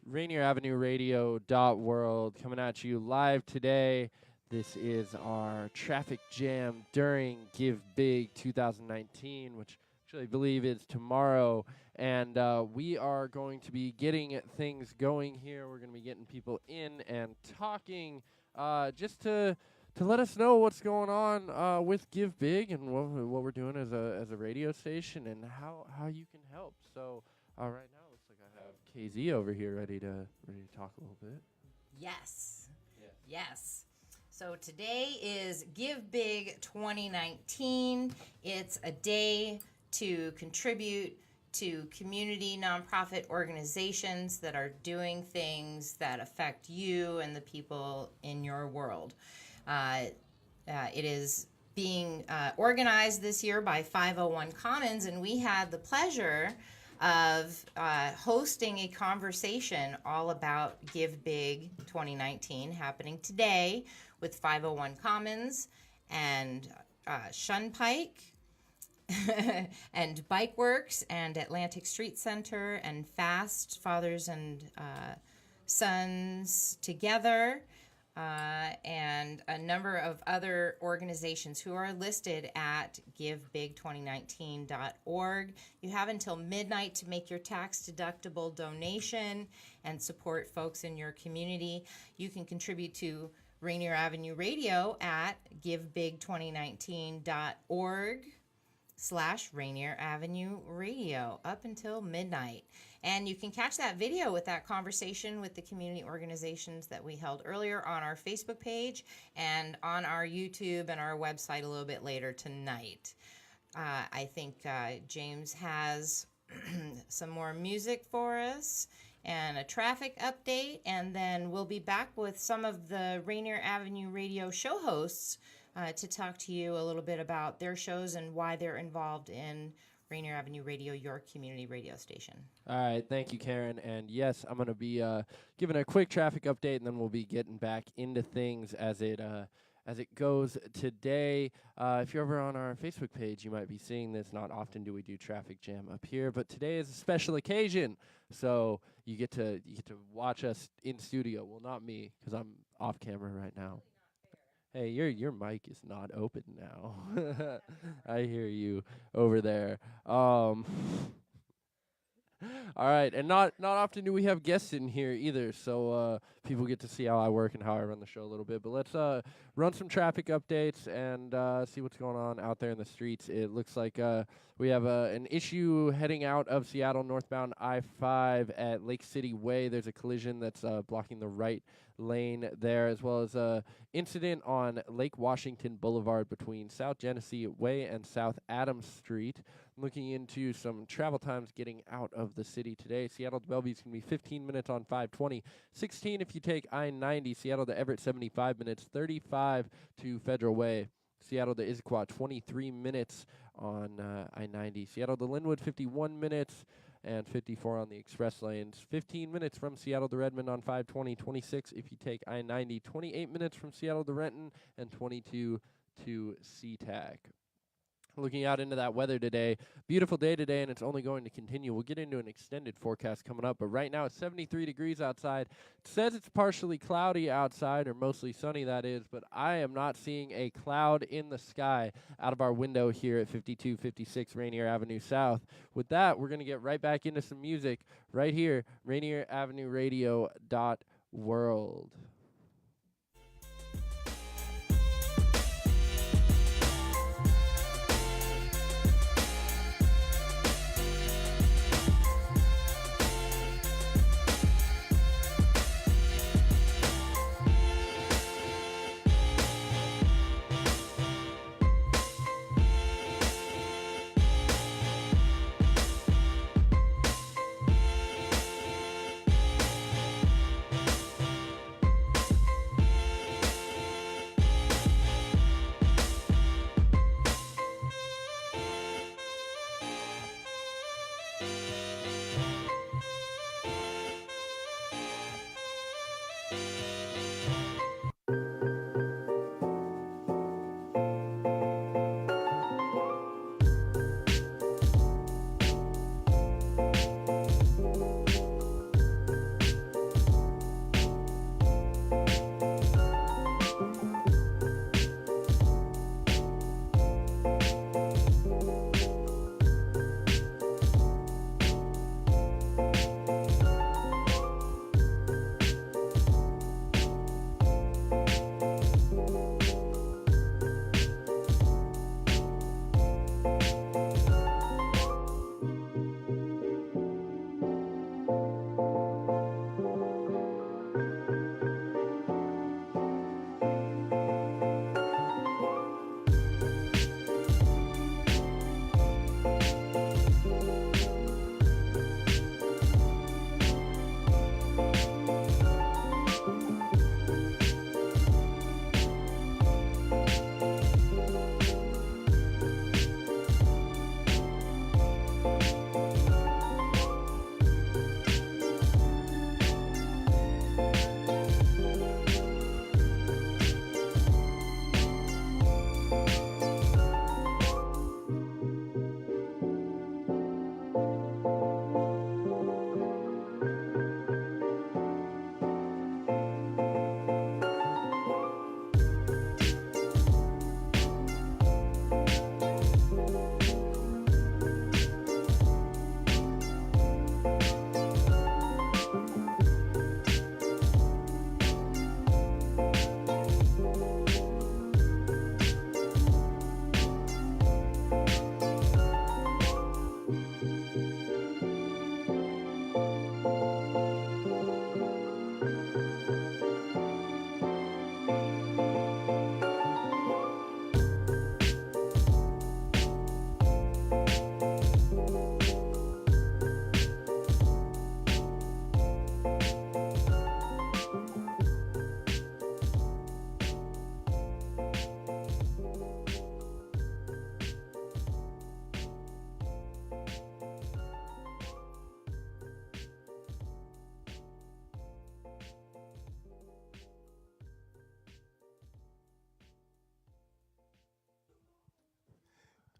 Rainieravenueradio.world coming at you live today. This is our traffic jam during Give Big 2019, which actually I believe is tomorrow. And we are going to be getting things going here. We're going to be getting people in and talking just to let us know what's going on with Give Big and what we're doing as a radio station and how you can help. So right now, I have KZ over here ready to talk a little bit. Yes. So today is Give Big 2019. It's a day to contribute to community nonprofit organizations that are doing things that affect you and the people in your world. It is being organized this year by 501 Commons, and we had the pleasure of hosting a conversation all about Give Big 2019 happening today with 501 Commons and Shunpike and Bike Works and Atlantic Street Center and Fast Fathers and Sons Together and a number of other organizations who are listed at givebig2019.org. You have until midnight to make your tax-deductible donation and support folks in your community. You can contribute to Rainier Avenue Radio at givebig2019.org/Rainier Avenue Radio up until midnight. And you can catch that video with that conversation with the community organizations that we held earlier on our Facebook page and on our YouTube and our website a little bit later tonight. I think James has some more music for us and a traffic update, and then we'll be back with some of the Rainier Avenue Radio show hosts to talk to you a little bit about their shows and why they're involved in Rainier Avenue Radio, your community radio station. All right, thank you, Karen. And yes, I'm going to be giving a quick traffic update, and then we'll be getting back into things as it goes today. If you're over on our Facebook page, you might be seeing this. Not often do we do traffic jam up here, but today is a special occasion, so you get to watch us in studio. Well, not me, because I'm off camera right now. Hey, your mic is not open now. I hear you over there. All right, and not often do we have guests in here either, so people get to see how I work and how I run the show a little bit. But let's run some traffic updates and see what's going on out there in the streets. It looks like we have an issue heading out of Seattle northbound I-5 at Lake City Way. There's a collision that's blocking the right lane there, as well as a incident on Lake Washington Boulevard between South Genesee Way and South Adams Street. Looking into some travel times getting out of the city today. Seattle to Bellevue is going to be 15 minutes on 520, 16 if you take I-90. Seattle to Everett, 75 minutes, 35 to Federal Way. Seattle to Issaquah, 23 minutes on I-90. Seattle to Linwood, 51 minutes, and 54 on the express lanes. 15 minutes from Seattle to Redmond on 520, 26 if you take I-90. 28 minutes from Seattle to Renton, and 22 to SeaTac. Looking out into that weather today, beautiful day today, and it's only going to continue. We'll get into an extended forecast coming up, but right now it's 73 degrees outside. It says it's partially cloudy outside, or mostly sunny, that is, but I am not seeing a cloud in the sky out of our window here at 5256 Rainier Avenue South. With that, we're going to get right back into some music right here, Rainieravenueradio.world.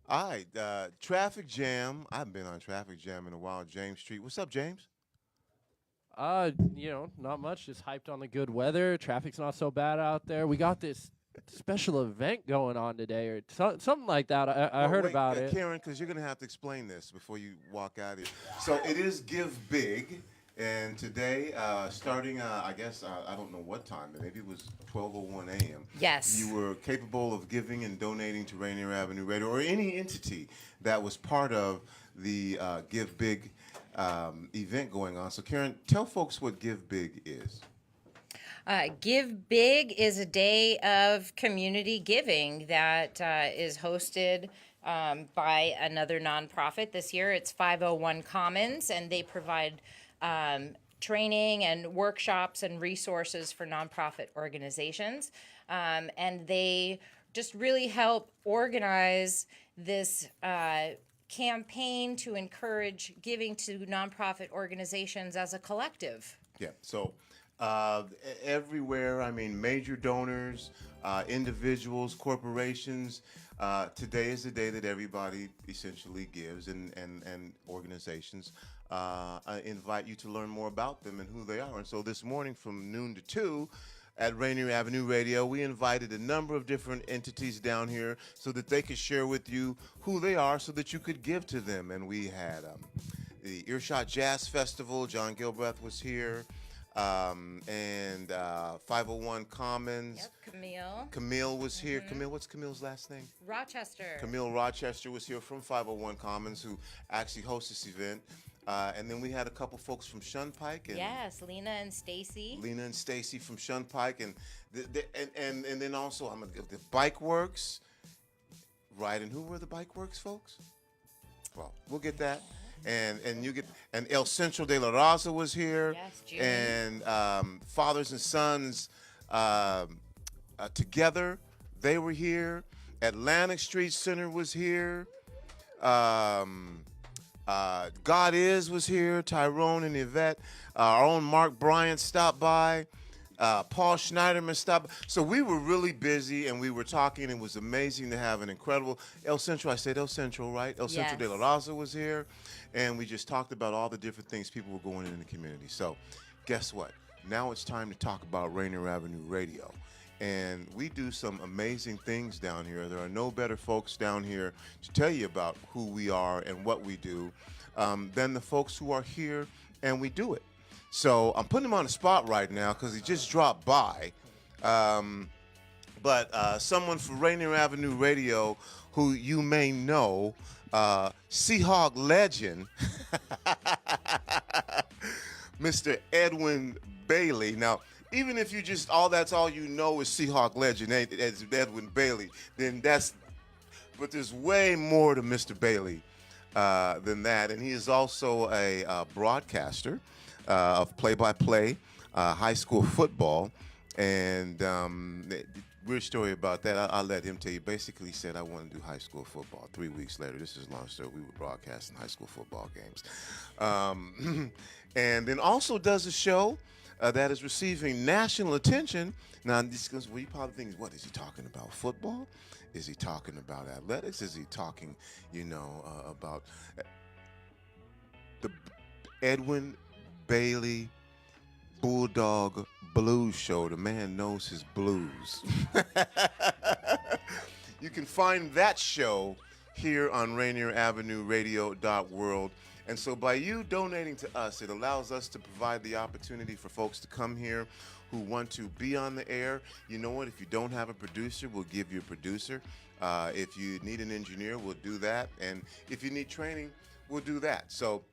All right, traffic jam. I haven't been on traffic jam in a while. James Street. What's up, James? Not much. Just hyped on the good weather. Traffic's not so bad out there. We got this special event going on today, or something like that. I Well, heard wait, about it. Karen, because you're going to have to explain this before you walk out here. So it is Give Big, and today, starting, I guess, I don't know what time, but maybe it was 12:01 a.m. Yes. You were capable of giving and donating to Rainier Avenue Radio or any entity that was part of the Give Big event going on. So, Karen, tell folks what Give Big is. Give Big is a day of community giving that is hosted by another nonprofit. This year it's 501 Commons, and they provide training and workshops and resources for nonprofit organizations. And they just really help organize this campaign to encourage giving to nonprofit organizations as a collective. Yeah. So everywhere, I mean, major donors, individuals, corporations. Today is the day that everybody essentially gives, and organizations invite you to learn more about them and who they are. And so this morning from noon to 2 at Rainier Avenue Radio, we invited a number of different entities down here so that they could share with you who they are so that you could give to them. And we had the Earshot Jazz Festival. John Gilbreth was here. And 501 Commons. Yep, Camille. Camille was here. Camille, what's Camille's last name? Rochester. Camille Rochester was here from 501 Commons, who actually hosts this event. And then we had a couple folks from Shunpike. And Yes, Lena and Stacy. Lena and Stacy from Shunpike. And and then also the Bike Works. Right, and who were the Bike Works folks? Well, we'll get that. And you get, and El Centro de la Raza was here. Yes, June. And Fathers and Sons Together, they were here. Atlantic Street Center was here. God Is was here. Tyrone and Yvette. Our own Mark Bryant stopped by. Paul Schneiderman stopped. So we were really busy, and we were talking. It was amazing to have an incredible El Centro. I said El Centro, right? El Centro de la Raza was here, and we just talked about all the different things people were going in the community. So guess what? Now it's time to talk about Rainier Avenue Radio. And we do some amazing things down here. There are no better folks down here to tell you about who we are and what we do than the folks who are here, and we do it. So I'm putting him on the spot right now because he just dropped by. But someone for Rainier Avenue Radio who you may know, Seahawk legend, Mr. Edwin Bailey. Now, even if you just that's all you know is Seahawk legend, Edwin Bailey, then but there's way more to Mr. Bailey than that. And he is also a broadcaster of play-by-play high school football. And weird story about that. I'll let him tell you. Basically, he said, I want to do high school football. 3 weeks later, this is a long story, we were broadcasting high school football games. And then also does a show that is receiving national attention. Now, well, you probably think, what is he talking about? Football? Is he talking about athletics? Is he talking, about the Edwin Bailey Bulldog Blues Show? The man knows his blues. You can find that show here on Rainieravenueradio.world. And so by you donating to us, it allows us to provide the opportunity for folks to come here who want to be on the air. You know what? If you don't have a producer, we'll give you a producer. If you need an engineer, we'll do that. And if you need training, we'll do that. So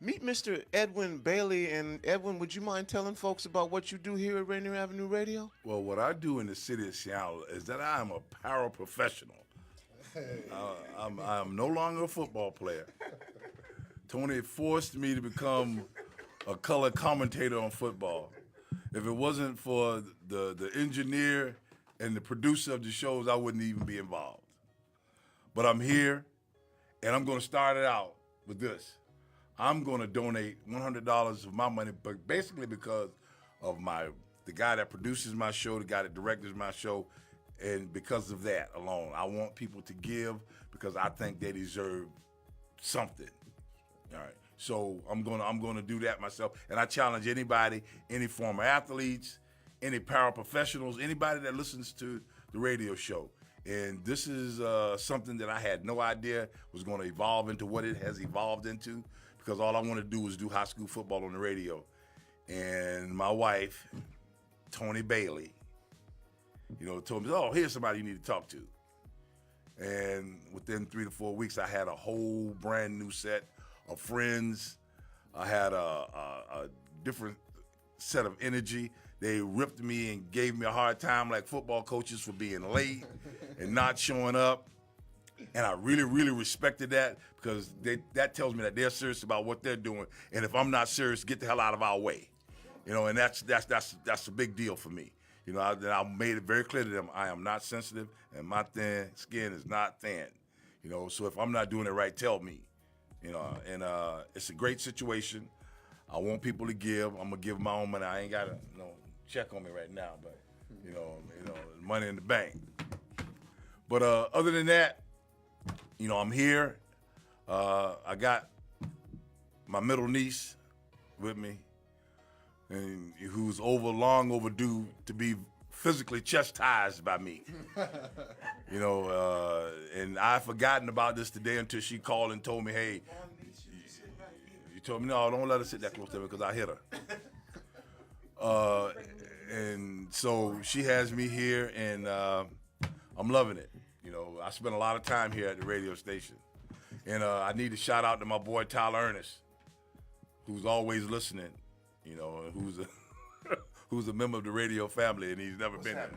meet Mr. Edwin Bailey. And Edwin, would you mind telling folks about what you do here at Rainier Avenue Radio? Well, what I do in the city of Seattle is that I am a paraprofessional. I'm no longer a football player. Tony forced me to become a color commentator on football. If it wasn't for the engineer and the producer of the shows, I wouldn't even be involved. But I'm here, and I'm going to start it out with this. I'm going to donate $100 of my money, but basically because of the guy that produces my show, the guy that directs my show, And because of that alone, I want people to give because I think they deserve something. All right. So I'm gonna do that myself. And I challenge anybody, any former athletes, any paraprofessionals, anybody that listens to the radio show. And this is something that I had no idea was going to evolve into what it has evolved into, because all I want to do is do high school football on the radio. And my wife, Tony Bailey, told me, oh, here's somebody you need to talk to. And within 3 to 4 weeks, I had a whole brand new set of friends. I had a different set of energy. They ripped me and gave me a hard time like football coaches for being late and not showing up. And I really, really respected that, because that tells me that they're serious about what they're doing. And if I'm not serious, get the hell out of our way. And that's a big deal for me. I made it very clear to them, I am not sensitive, and my thin skin is not thin. So if I'm not doing it right, tell me. And it's a great situation. I want people to give. I'm gonna give my own money. I ain't got a check on me right now, but money in the bank. But other than that, I'm here. I got my middle niece with me, and who's long overdue to be physically chastised by me. And I've forgotten about this today until she called and told me, hey, you told me, no, don't let her sit that close to me because I hit her. And so she has me here, and I'm loving it. I spend a lot of time here at the radio station. And I need to shout out to my boy Tyler Ernest, who's always listening, and who's a member of the radio family, and he's never been here.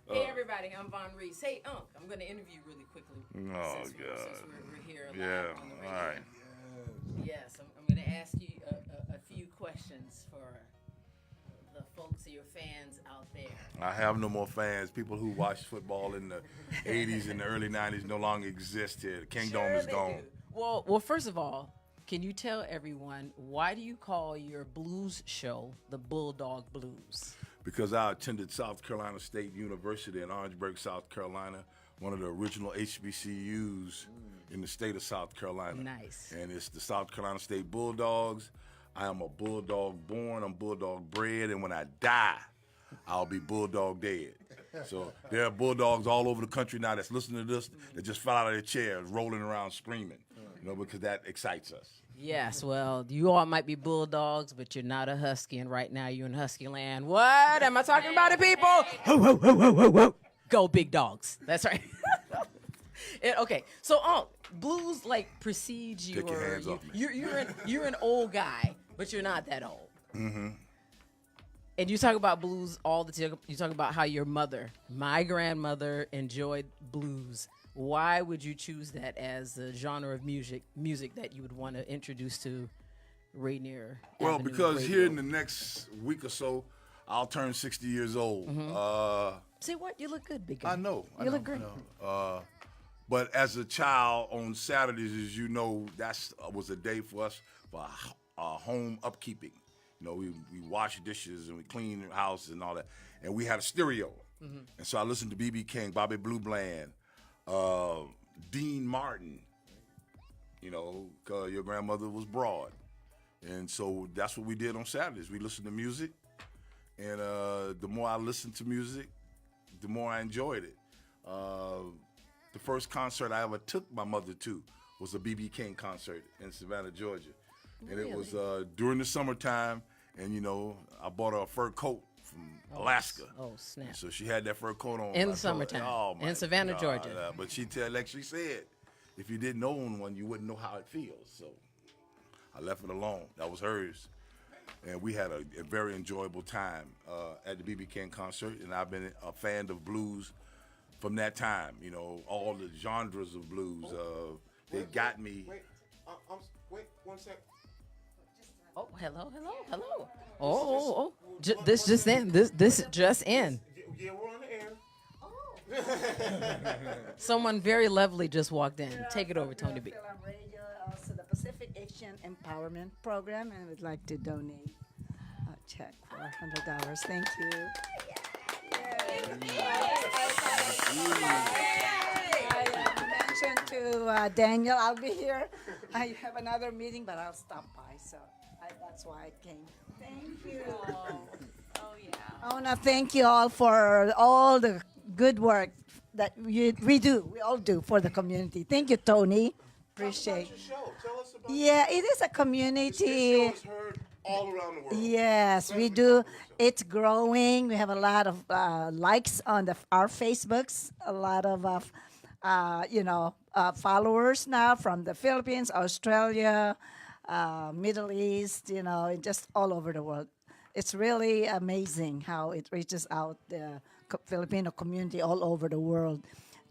Hey, everybody, I'm Von Reese. Hey, Unc, I'm going to interview you really quickly. Oh, since God. We're here live Yeah, on the radio. all right. Yes, I'm going to ask you a few questions for the folks, your fans out there. I have no more fans. People who watched football in the 80s and the early 90s no longer exist here. The Kingdom is they gone. do. Well, first of all, can you tell everyone, why do you call your blues show the Bulldog Blues? Because I attended South Carolina State University in Orangeburg, South Carolina, one of the original HBCUs in the state of South Carolina. Nice. And it's the South Carolina State Bulldogs. I am a Bulldog born, I'm Bulldog bred, and when I die, I'll be Bulldog dead. So there are Bulldogs all over the country now that's listening to this that just fell out of their chairs, rolling around screaming, because that excites us. Yes, well, you all might be Bulldogs, but you're not a Husky, and right now you're in Husky land. What am I talking about, it, people? Ho, ho, ho, ho, ho, ho. Go Big Dogs. That's right. Okay, so blues precedes you. Take your hands off me. You're an old guy, but you're not that old. Mm-hmm. And you talk about blues all the time. You talk about how your mother, my grandmother, enjoyed blues. Why would you choose that as the genre of music that you would want to introduce to Rainier? Well, Avenue because Radio? here in the next week or so, I'll turn 60 years old. Mm-hmm. Say what? You look good, big guy. I know. You look great. But as a child on Saturdays, as you know, that was a day for us for home upkeeping. We wash dishes and we clean the house and all that. And we had a stereo. Mm-hmm. And so I listened to B.B. King, Bobby Blue Bland, Dean Martin, because your grandmother was broad. And so that's what we did on Saturdays. We listened to music. And the more I listened to music, the more I enjoyed it. The first concert I ever took my mother to was a B.B. King concert in Savannah, Georgia. And it was during the summertime, and I bought her a fur coat from Alaska. Oh, snap. And so she had that fur coat on. In the summertime, in Savannah, Georgia. But like she said, if you didn't own one, you wouldn't know how it feels. So I left it alone. That was hers. And we had a very enjoyable time at the B.B. King concert, and I've been a fan of blues from that time. All the genres of blues. They got me. Wait 1 sec. Oh, hello. Oh. This just in. This just in. Yeah, we're on the air. Someone very lovely just walked in. Take it over, Tony B. Radio, also the Pacific Asian Empowerment Program, and would like to donate a check for $100. Thank you. I mentioned to Daniel, I'll be here. I have another meeting, but I'll stop by. So that's why I came. Thank you. Oh yeah. I want to thank you all for all the good work that we all do for the community. Thank you, Tony. Appreciate. Your show. Tell us about Yeah, it is a This community. show is heard all around the world. Yes, we do. It's growing. We have a lot of likes on our Facebooks. A lot of followers now from the Philippines, Australia, Middle East. And just all over the world. It's really amazing how it reaches out the Filipino community all over the world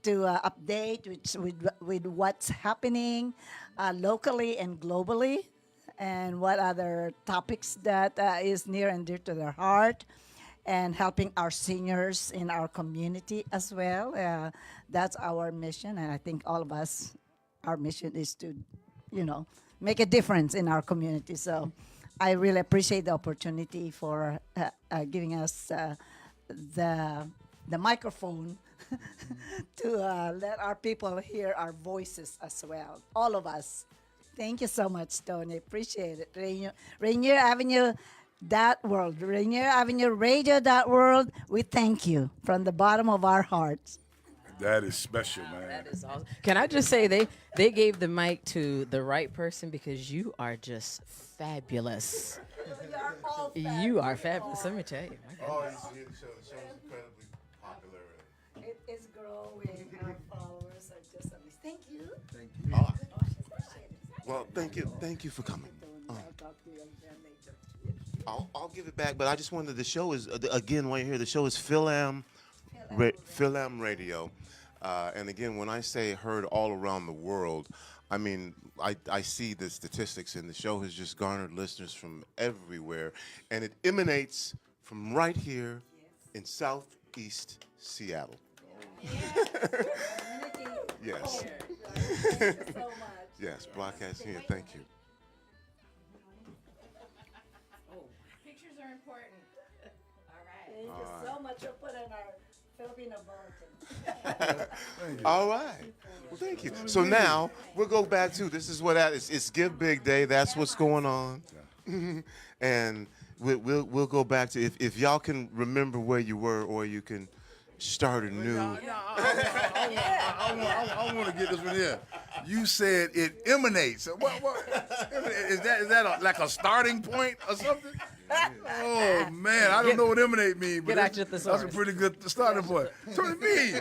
to update with what's happening locally and globally, and what other topics that is near and dear to their heart, and helping our seniors in our community as well. That's our mission, and I think all of us, our mission is to, make a difference in our community. So I really appreciate the opportunity for giving us the microphone to let our people hear our voices as well. All of us. Thank you so much, Tony. Appreciate it. Rainieravenueradio.world. Rainieravenueradio.world. We thank you from the bottom of our hearts. That is special, man. That is awesome. Can I just say they gave the mic to the right person because you are just fabulous. You are fabulous. Let me tell you. My Oh, goodness. the show's incredibly popular. It is growing. Our followers are just amazing. Thank you. Oh, well, thank you for coming. I'll talk to you again later. I'll give it back, but I just wanted the show is again while you're here. The show is Philam Radio, and again when I say heard all around the world, I mean I see the statistics, and the show has just garnered listeners from everywhere, and it emanates from right here in Southeast Seattle. Yes. Thank you so much. Yes, broadcasting here. Thank you. Pictures are important. All right. Thank you so much for putting our Filipino bulletin. All right. Well, thank you. So now we'll go back to this is what it's Give Big Day. That's what's going on, and we'll go back to if y'all can remember where you were, or you can start anew. I want to get this one here. You said it emanates. What is that like a starting point or something? Oh man, I don't know what emanate means, but Get out your that's a thesaurus. pretty good starting point. So me,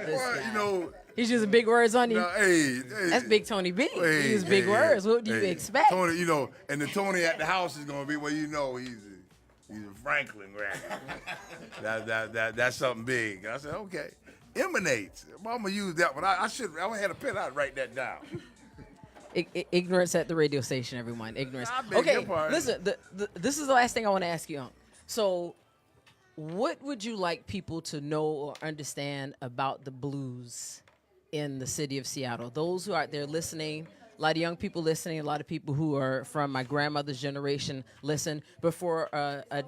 well, He's using big words on you. hey, That's Big Tony B. hey, He uses big hey, words. What do you hey, expect? Tony, and the Tony at the house is gonna be he's a Franklin graduate. That's something big. I said, okay. Emanates. Well, I'm gonna use that one. I had a pen. I'd write that down. Ignorance at the radio station, everyone. Ignorance. I beg Okay, your pardon. listen. This is the last thing I want to ask you. So, what would you like people to know or understand about the blues in the city of Seattle? Those who are out there listening, a lot of young people listening, a lot of people who are from my grandmother's generation listen. But for a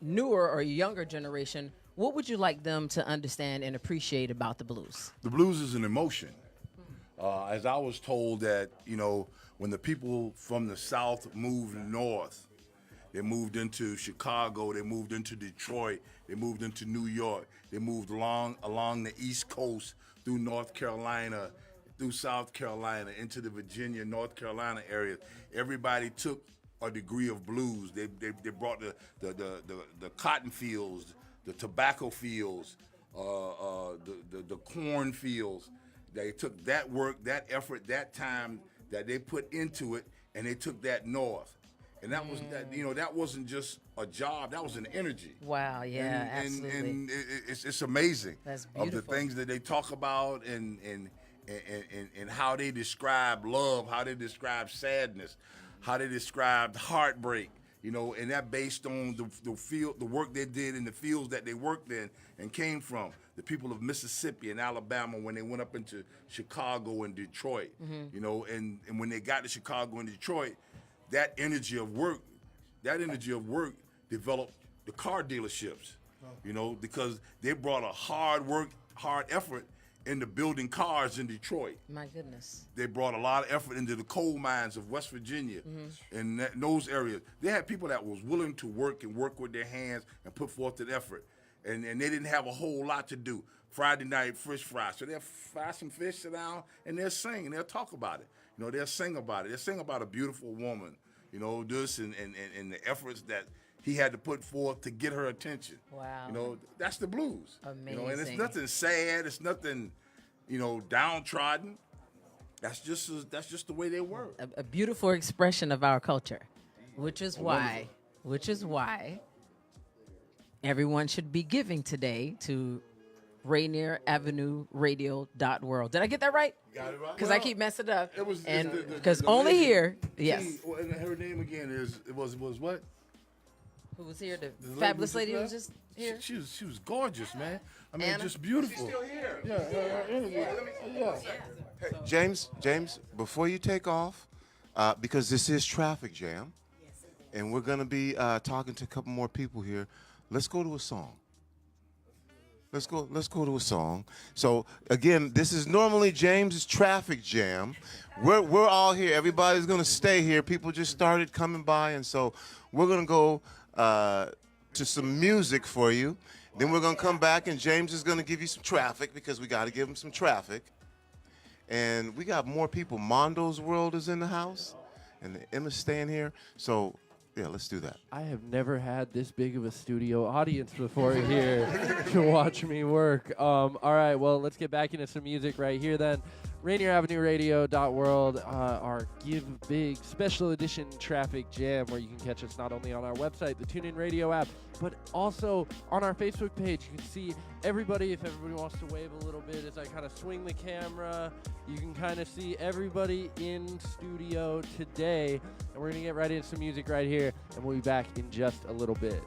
newer or younger generation, what would you like them to understand and appreciate about the blues? The blues is an emotion. As I was told that, when the people from the South moved north, they moved into Chicago, they moved into Detroit, they moved into New York, they moved along the East Coast through North Carolina, through South Carolina, into the Virginia, North Carolina area. Everybody took a degree of blues. They brought the cotton fields, the tobacco fields, the corn fields. They took that work, that effort, that time that they put into it, and they took that north. And that was that wasn't just a job, that was an energy. Wow, yeah, absolutely. And it's amazing That's of the beautiful. things that they talk about and how they describe love, how they describe sadness, how they describe heartbreak. And that based on the work they did in the fields that they worked in and came from. The people of Mississippi and Alabama when they went up into Chicago and Detroit, and when they got to Chicago and Detroit, that energy of work developed the car dealerships. you know, because they brought a hard effort into building cars in Detroit. My goodness. They brought a lot of effort into the coal mines of West Virginia and those areas. They had people that was willing to work with their hands and put forth an effort. And they didn't have a whole lot to do. Friday night, fish fry. So they'll fry some fish, sit down, and they'll sing, and they'll talk about it. You know, they'll sing about it. They'll sing about a beautiful woman, you know, this and the efforts that he had to put forth to get her attention. Wow. You know, that's the blues. Amazing. You know, and it's nothing sad. It's nothing, you know, downtrodden. That's just the way they were. A beautiful expression of our culture, which is why everyone should be giving today to Rainieravenueradio.world. Did I get that right? Got it right. Because I keep messing up. It was and the because only lady, here, yes. And her name again was what? Who was here? The lady fabulous just lady who left? was just here. She was gorgeous, man. I mean, Anna? just beautiful. Still here. Yeah. Hey, James, before you take off, because this is Traffic Jam, and we're going to be talking to a couple more people here, let's go to a song. Let's go to a song. So, again, this is normally James's Traffic Jam. We're all here. Everybody's going to stay here. People just started coming by, and so we're going to go to some music for you. Then we're going to come back, and James is going to give you some traffic because we got to give him some traffic. And we got more people. Mondo's World is in the house, and Emma's staying here. So, yeah, let's do that. I have never had this big of a studio audience before here to watch me work. All right, well, let's get back into some music right here then. Rainieravenueradio.world, our Give Big special edition traffic jam, where you can catch us not only on our website, the TuneIn Radio app, but also on our Facebook page. You can see everybody, if everybody wants to wave a little bit as I kind of swing the camera. You can kind of see everybody in studio today. And we're going to get right into some music right here, and we'll be back in just a little bit.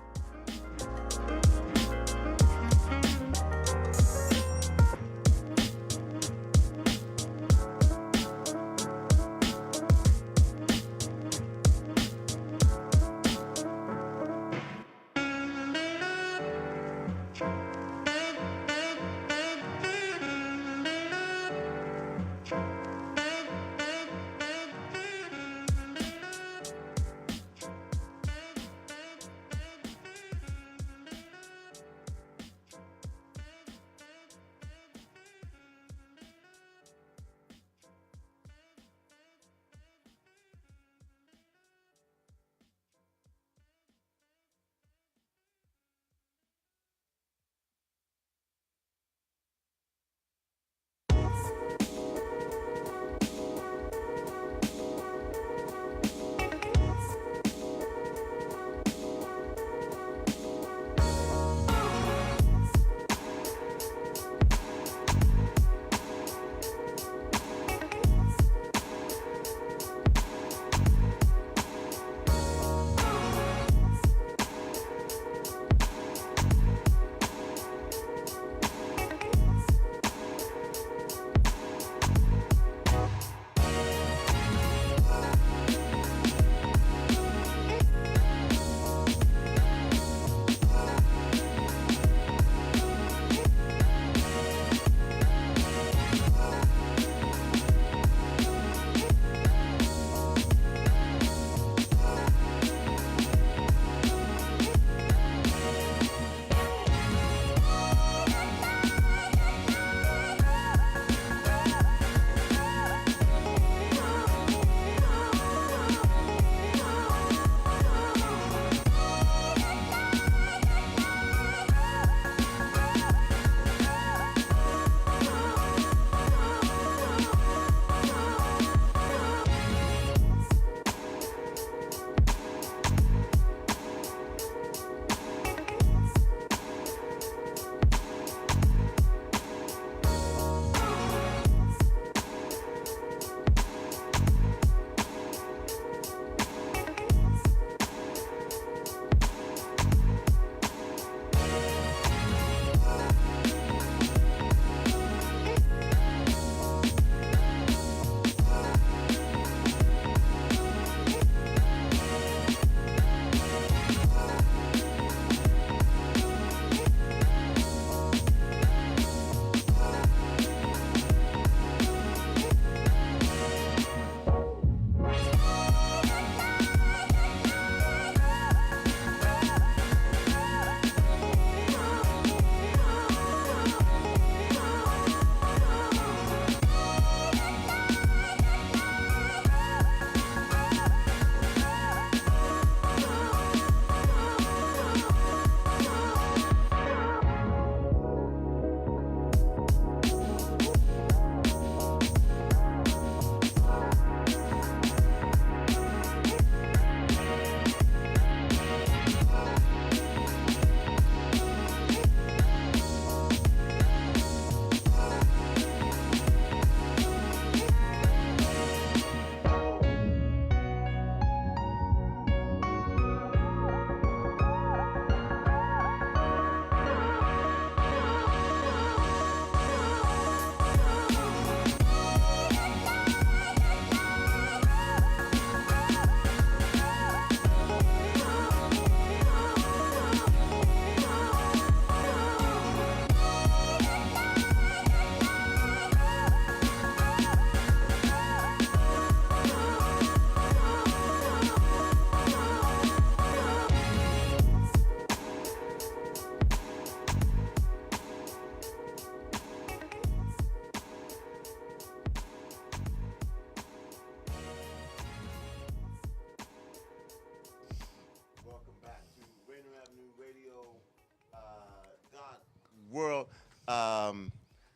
world.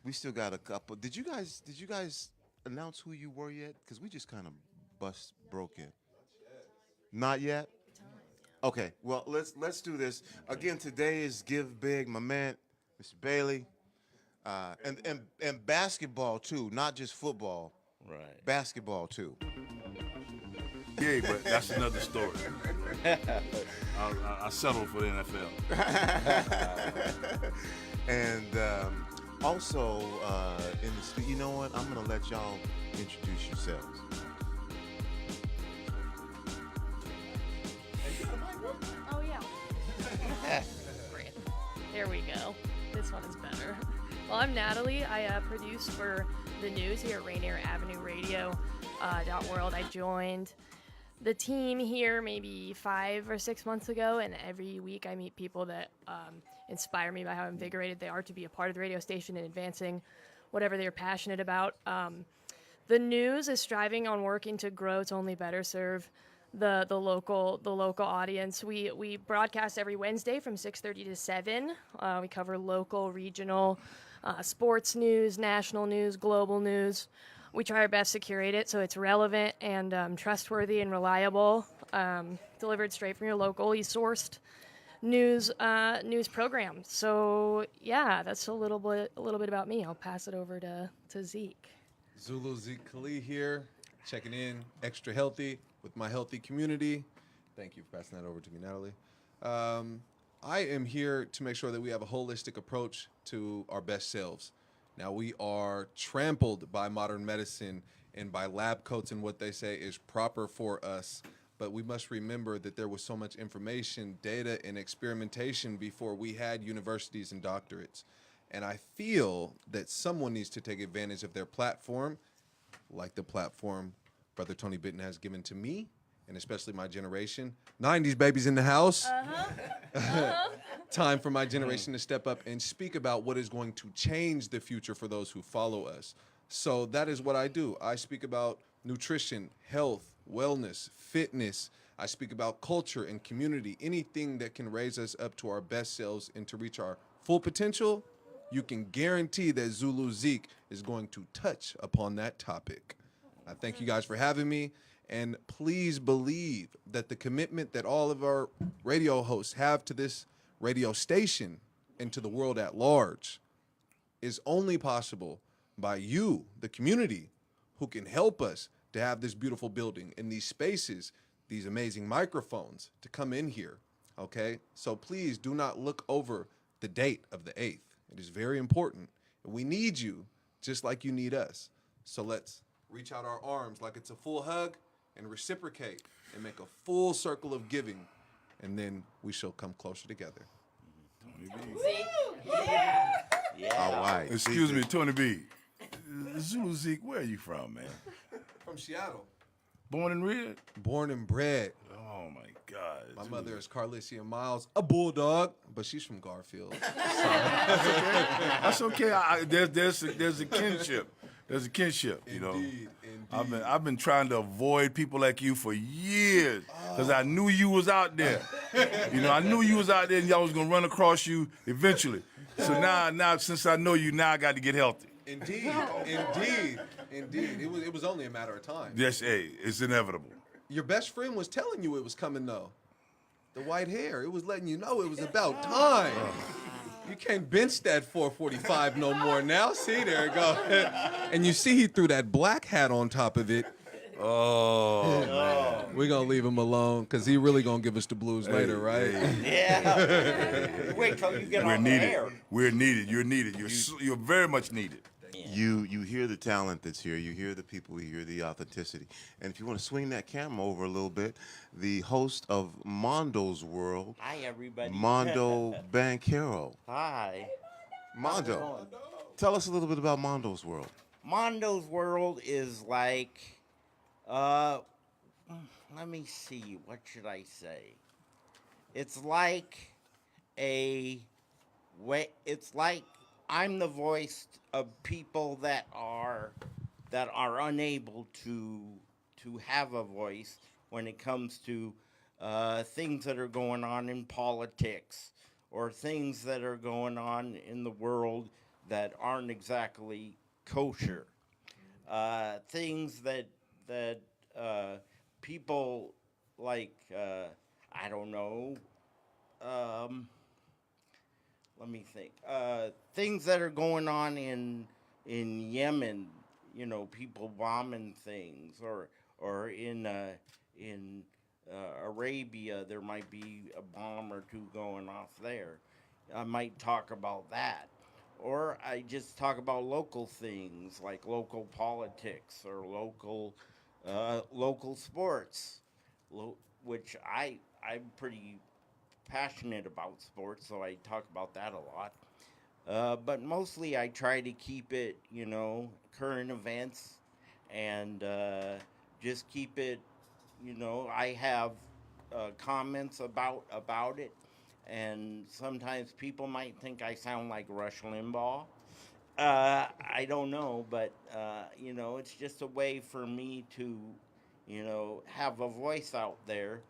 We still got a couple. Did you guys announce who you were yet? Because we just kind of broke in. Not yet. Okay. Well, let's do this again. Today is Give Big, my man, Mr. Bailey, and basketball too, not just football. Right. Basketball too. Yeah, but that's another story. I settled for the NFL. And also in the you know what? I'm gonna let y'all introduce yourselves. Oh, yeah. Great. There we go. This one is better. Well, I'm Natalie. I produce for the news here at Rainieravenueradio.world. I joined the team here maybe 5 or 6 months ago, and every week I meet people that inspire me by how invigorated they are to be a part of the radio station and advancing whatever they're passionate about. The news is striving on working to grow to only better serve the local audience. We broadcast every Wednesday from 6:30 to 7. We cover local, regional, sports news, national news, global news. We try our best to curate it so it's relevant and trustworthy and reliable, delivered straight from your locally sourced news program. So yeah, that's a little bit about me. I'll pass it over to Zeke. Zulu Zeke Khali here, checking in extra healthy with my healthy community. Thank you for passing that over to me, Natalie. I am here to make sure that we have a holistic approach to our best selves. Now, we are trampled by modern medicine and by lab coats and what they say is proper for us. But we must remember that there was so much information, data, and experimentation before we had universities and doctorates. And I feel that someone needs to take advantage of their platform, like the platform Brother Tony Bitten has given to me, and especially my generation. 90s babies in the house. Time for my generation to step up and speak about what is going to change the future for those who follow us. So that is what I do. I speak about nutrition, health, wellness, fitness. I speak about culture and community, anything that can raise us up to our best selves and to reach our full potential. You can guarantee that Zulu Zeke is going to touch upon that topic. I thank you guys for having me. And please believe that the commitment that all of our radio hosts have to this radio station and to the world at large is only possible by you, the community, who can help us to have this beautiful building and these spaces, these amazing microphones to come in here, okay? So please do not look over the date of the 8th. It is very important. We need you just like you need us. So let's reach out our arms like it's a full hug and reciprocate and make a full circle of giving, and then we shall come closer together. All right. Excuse me, Tony B. Zulu Zeke, where are you from, man? From Seattle. Born and reared? Born and bred. Oh, my God. My mother is Carlicia Miles, a bulldog, but she's from Garfield. That's okay. There's a kinship. There's a kinship, you know. Indeed. I've been trying to avoid people like you for years because I knew you was out there. You know, I knew you was out there and y'all was gonna run across you eventually. So now since I know you, now I got to get healthy. Indeed. It was only a matter of time. Yes, hey, it's inevitable. Your best friend was telling you it was coming, though. The white hair, it was letting you know it was about time. You can't bench that 445 no more now. See, there it go. And you see he threw that black hat on top of it. Oh, man. We're going to leave him alone because he really going to give us the blues later, right? Yeah. Wait till you get on the air. We're needed. You're needed. You're very much needed. You hear the talent that's here. You hear the people. You hear the authenticity. And if you want to swing that camera over a little bit, the host of Mondo's World. Hi, everybody. Mondo Banquero. Hi. Mondo, tell us a little bit about Mondo's World. Mondo's World is like, let me see, what should I say? It's like it's like I'm the voice of people that are unable to have a voice when it comes to things that are going on in politics or things that are going on in the world that aren't exactly kosher. Things that people like, I don't know, let me think. Things that are going on in Yemen, people bombing things, or in Arabia, there might be a bomb or two going off there. I might talk about that. Or I just talk about local things like local politics or local sports, which I'm pretty passionate about sports, so I talk about that a lot. But mostly I try to keep it, current events, and just keep it, I have comments about it, and sometimes people might think I sound like Rush Limbaugh. I don't know, but it's just a way for me to, have a voice out there,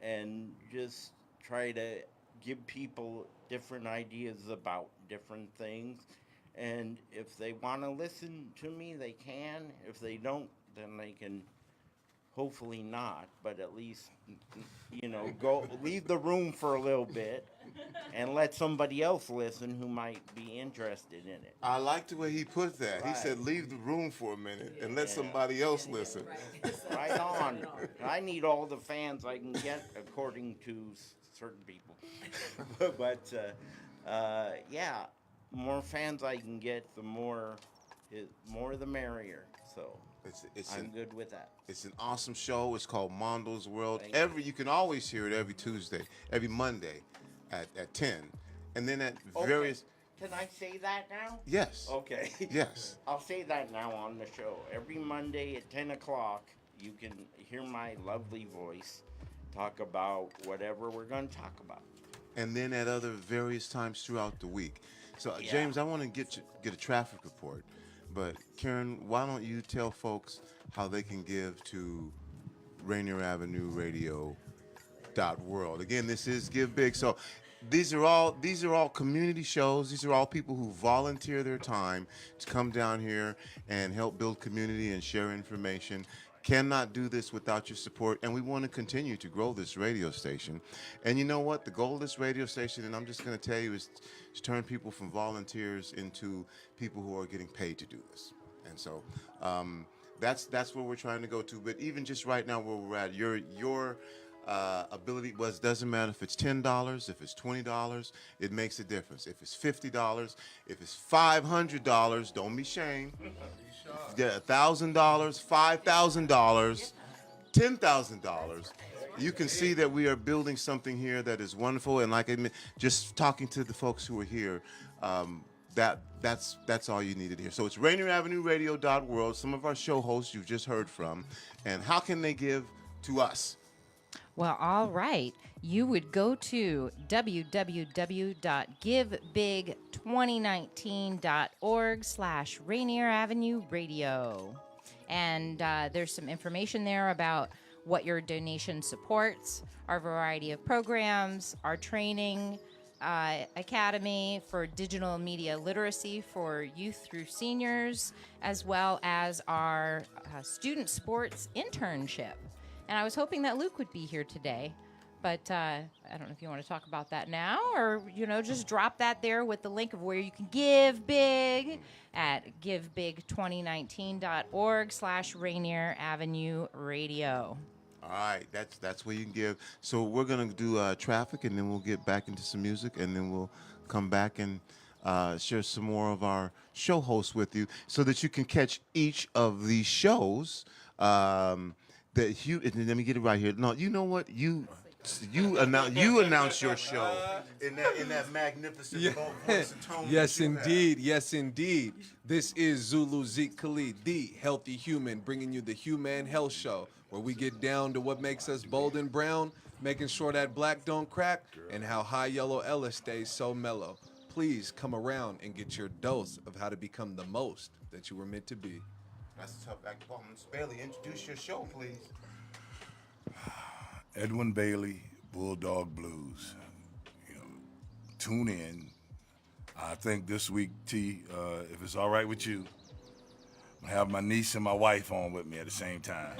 and just try to give people different ideas about different things. And if they want to listen to me, they can. If they don't, then they can hopefully not, but at least, go leave the room for a little bit and let somebody else listen who might be interested in it. I like the way he put that. He said, leave the room for a minute and let somebody else listen. Right on. I need all the fans I can get, according to certain people. But, yeah, more fans I can get, the more the merrier. So I'm good with that. It's an awesome show. It's called Mondo's World. Thank You can always hear it every Tuesday, every Monday at 10. And then at various... Can I say that now? Yes. Okay. Yes. I'll say that now on the show. Every Monday at 10 o'clock, you can hear my lovely voice talk about whatever we're going to talk about. And then at other various times throughout the week. So, Yeah. James, I want to get a traffic report. But, Karen, why don't you tell folks how they can give to Rainieravenueradio.world. Again, this is Give Big. So these are all community shows. These are all people who volunteer their time to come down here and help build community and share information. Cannot do this without your support, and we want to continue to grow this radio station. And you know what? The goal of this radio station, and I'm just going to tell you, is to turn people from volunteers into people who are getting paid to do this. And so that's where we're trying to go to. But even just right now where we're at, your ability doesn't matter if it's $10, if it's $20, it makes a difference. If it's $50, if it's $500, don't be ashamed. Get $1,000, $5,000, $10,000. You can see that we are building something here that is wonderful. And like I admit, just talking to the folks who are here, that's all you needed here. So it's Rainieravenueradio.world. Some of our show hosts you've just heard from. And how can they give to us? Well, all right. You would go to www.givebig2019.org/Rainieravenueradio. And there's some information there about what your donation supports, our variety of programs, our training academy for digital media literacy for youth through seniors, as well as our student sports internship. And I was hoping that Luke would be here today, but I don't know if you want to talk about that now, or, just drop that there with the link of where you can give big at givebig2019.org/Rainieravenueradio. All right, that's where you can give. So we're going to do traffic, and then we'll get back into some music, and then we'll come back and share some more of our show hosts with you so that you can catch each of these shows. Let me get it right here. No, you know what? You announce your show in that magnificent voice and tone. Yes, indeed. Yes, indeed. This is Zulu Zeke Khali, the healthy human, bringing you the Human Health Show, where we get down to what makes us bold and brown, making sure that black don't crack, and how high yellow Ella stays so mellow. Please come around and get your dose of how to become the most that you were meant to be. That's a tough act. Bailey, introduce your show, please. Edwin Bailey, Bulldog Blues. tune in. I think this week, T, if it's all right with you, I'm gonna have my niece and my wife on with me at the same time.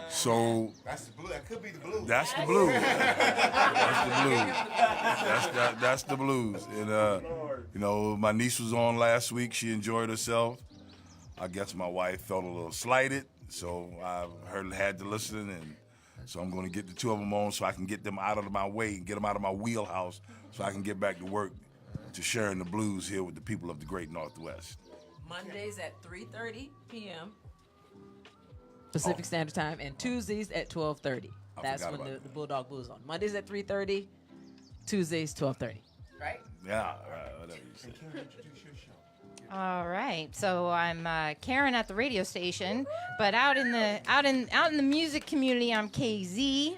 So That's the blue. That could be the blue. that's the blues. That's the blues. That's the blues. And my niece was on last week. She enjoyed herself. I guess my wife felt a little slighted, so I had to listen, and so I'm going to get the two of them on so I can get them out of my way and get them out of my wheelhouse so I can get back to work to sharing the blues here with the people of the great Northwest. Mondays at 3:30 p.m. Pacific Standard Time, and Tuesdays at 12:30. That's when the Bulldog Blues on. Mondays at 3:30, Tuesdays 12:30. Right? Yeah, whatever you say. All right, so I'm Karen at the radio station, but out in the music community, I'm KZ,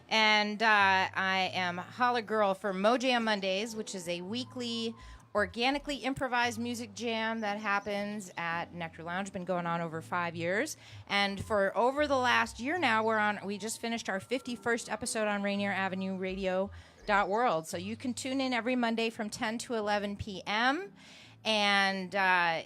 and I am Holla Girl for Mojam Mondays, which is a weekly organically improvised music jam that happens at Nectar Lounge. Been going on over 5 years, and for over the last year now, we just finished our 51st episode on Rainieravenueradio.world. So you can tune in every Monday from 10 to 11 p.m. and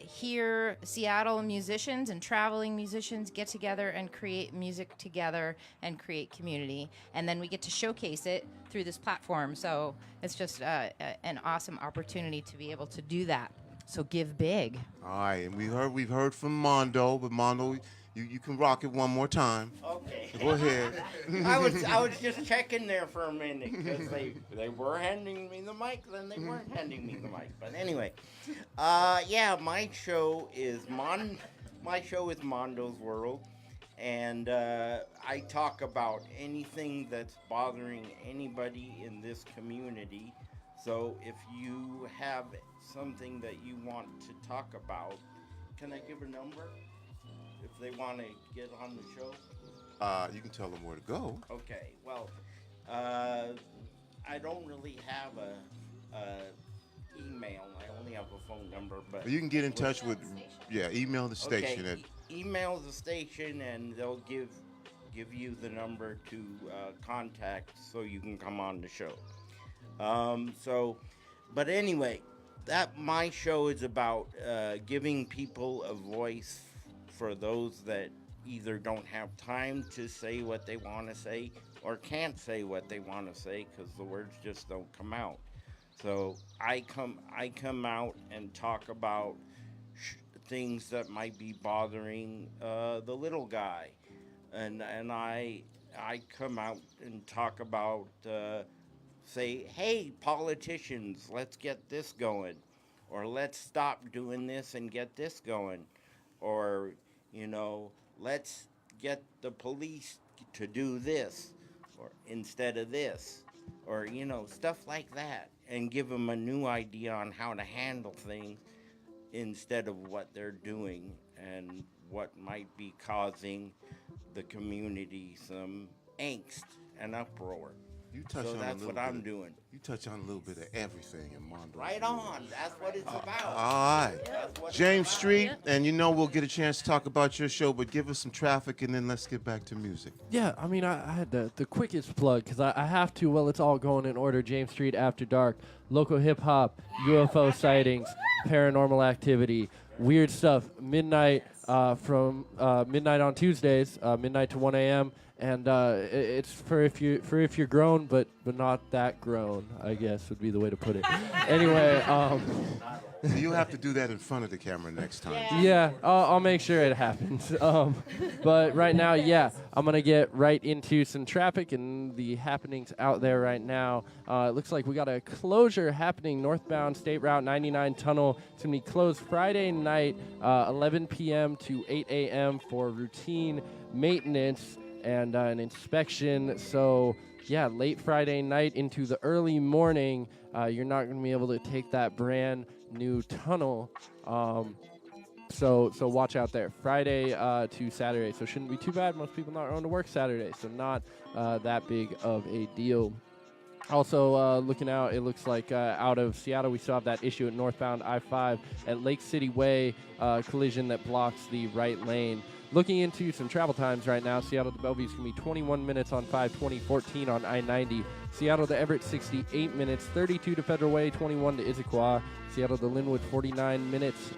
hear Seattle musicians and traveling musicians get together and create music together and create community. And then we get to showcase it through this platform. So it's just an awesome opportunity to be able to do that. So give big. All right, and we've heard from Mondo, but Mondo, you can rock it one more time. Okay. Go ahead. I was just checking there for a minute because they were handing me the mic, then they weren't handing me the mic. But anyway, my show is Mondo's World, and I talk about anything that's bothering anybody in this community. So if you have something that you want to talk about, can I give a number? If they want to get on the show? You can tell them where to go. Okay, well, I don't really have a email. I only have a phone number. But You can get in touch with, email the station. Okay, email the station and they'll give you the number to contact so you can come on the show. But anyway, my show is about giving people a voice for those that either don't have time to say what they want to say or can't say what they want to say because the words just don't come out. So I come out and talk about things that might be bothering the little guy, and I come out and talk about say, hey, politicians, let's get this going, or let's stop doing this and get this going, or let's get the police to do this or instead of this, or stuff like that, and give them a new idea on how to handle things instead of what they're doing and what might be causing the community some angst and uproar. So that's what I'm doing. You touch on a little bit of everything in Mondo. Right on. That's what it's about. All right. James Street, and we'll get a chance to talk about your show, but give us some traffic, and then let's get back to music. Yeah, I mean, I had the quickest plug because I have to. Well, it's all going in order. James Street After Dark, local hip hop, UFO sightings, paranormal activity, weird stuff. Midnight from midnight on Tuesdays, midnight to 1 a.m. And it's for if you're grown, but not that grown, I guess would be the way to put it. Anyway, So you'll have to do that in front of the camera next time. yeah, I'll make sure it happens. But right now, I'm gonna get right into some traffic and the happenings out there right now. It looks like we got a closure happening northbound State Route 99 tunnel. It's gonna be closed Friday night, 11 p.m. to 8 a.m. for routine maintenance and an inspection. So late Friday night into the early morning, you're not going to be able to take that brand new tunnel. So watch out there. Friday to Saturday, so shouldn't be too bad. Most people not going to work Saturday, so not that big of a deal. Also, looking out, it looks like out of Seattle, we still have that issue at northbound I-5 at Lake City Way, collision that blocks the right lane. Looking into some travel times right now, Seattle to Bellevue is going to be 21 minutes on 520, 14 on I-90. Seattle to Everett, 68 minutes, 32 to Federal Way, 21 to Issaquah. Seattle to Linwood, 49 minutes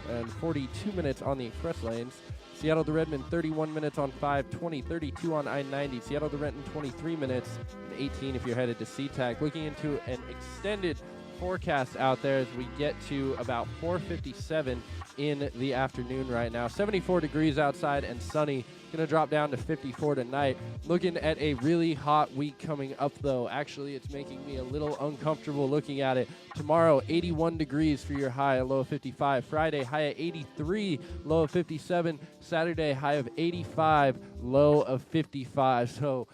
and 42 minutes on the express lanes. Seattle to Redmond, 31 minutes on 520, 32 on I-90. Seattle to Renton, 23 minutes, and 18 if you're headed to SeaTac. Looking into an extended forecast out there as we get to about 4:57 in the afternoon right now. 74 degrees outside and sunny. Going to drop down to 54 tonight. Looking at a really hot week coming up, though. Actually, it's making me a little uncomfortable looking at it. Tomorrow, 81 degrees for your high, a low of 55. Friday, high of 83, low of 57. Saturday, high of 85, low of 55. So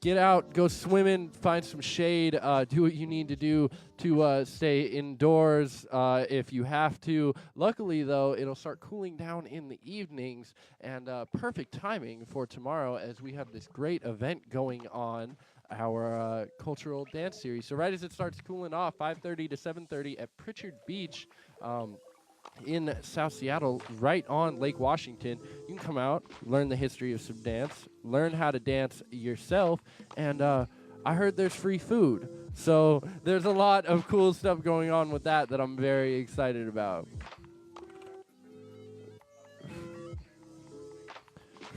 get out, go swimming, find some shade, do what you need to do to stay indoors if you have to. Luckily, though, it'll start cooling down in the evenings, and perfect timing for tomorrow as we have this great event going on, our cultural dance series. So right as it starts cooling off, 5:30 to 7:30 at Pritchard Beach, in South Seattle, right on Lake Washington. You can come out, learn the history of some dance, learn how to dance yourself, and I heard there's free food. So there's a lot of cool stuff going on with that I'm very excited about.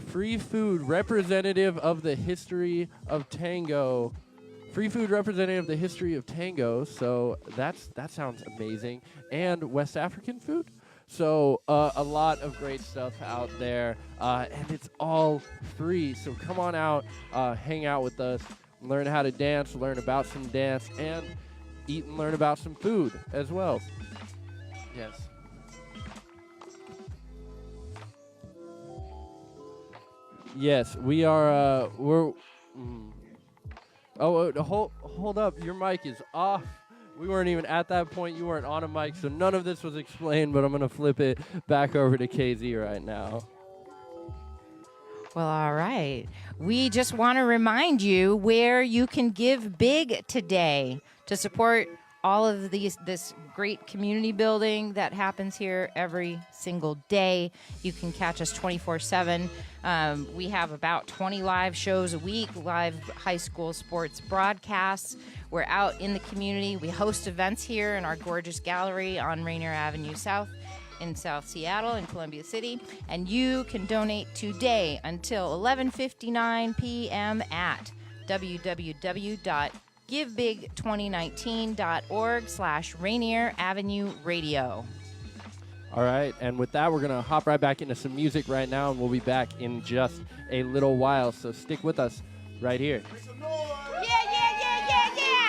Free food representative of the history of tango. Free food representative of the history of tango, so that sounds amazing. And West African food. So a lot of great stuff out there, and it's all free. So come on out, hang out with us, learn how to dance, learn about some dance, and eat and learn about some food as well. Yes. Yes, we are. Oh, hold up. Your mic is off. We weren't even at that point. You weren't on a mic, so none of this was explained, but I'm going to flip it back over to KZ right now. Well, all right. We just want to remind you where you can give big today to support all of this great community building that happens here every single day. You can catch us 24/7. We have about 20 live shows a week, live high school sports broadcasts. We're out in the community. We host events here in our gorgeous gallery on Rainier Avenue South in South Seattle in Columbia City. And you can donate today until 11:59 p.m. at www.givebig2019.org/Rainieravenueradio. All right, and with that, we're going to hop right back into some music right now, and we'll be back in just a little while. So stick with us right here. Yeah, yeah, yeah, yeah, yeah!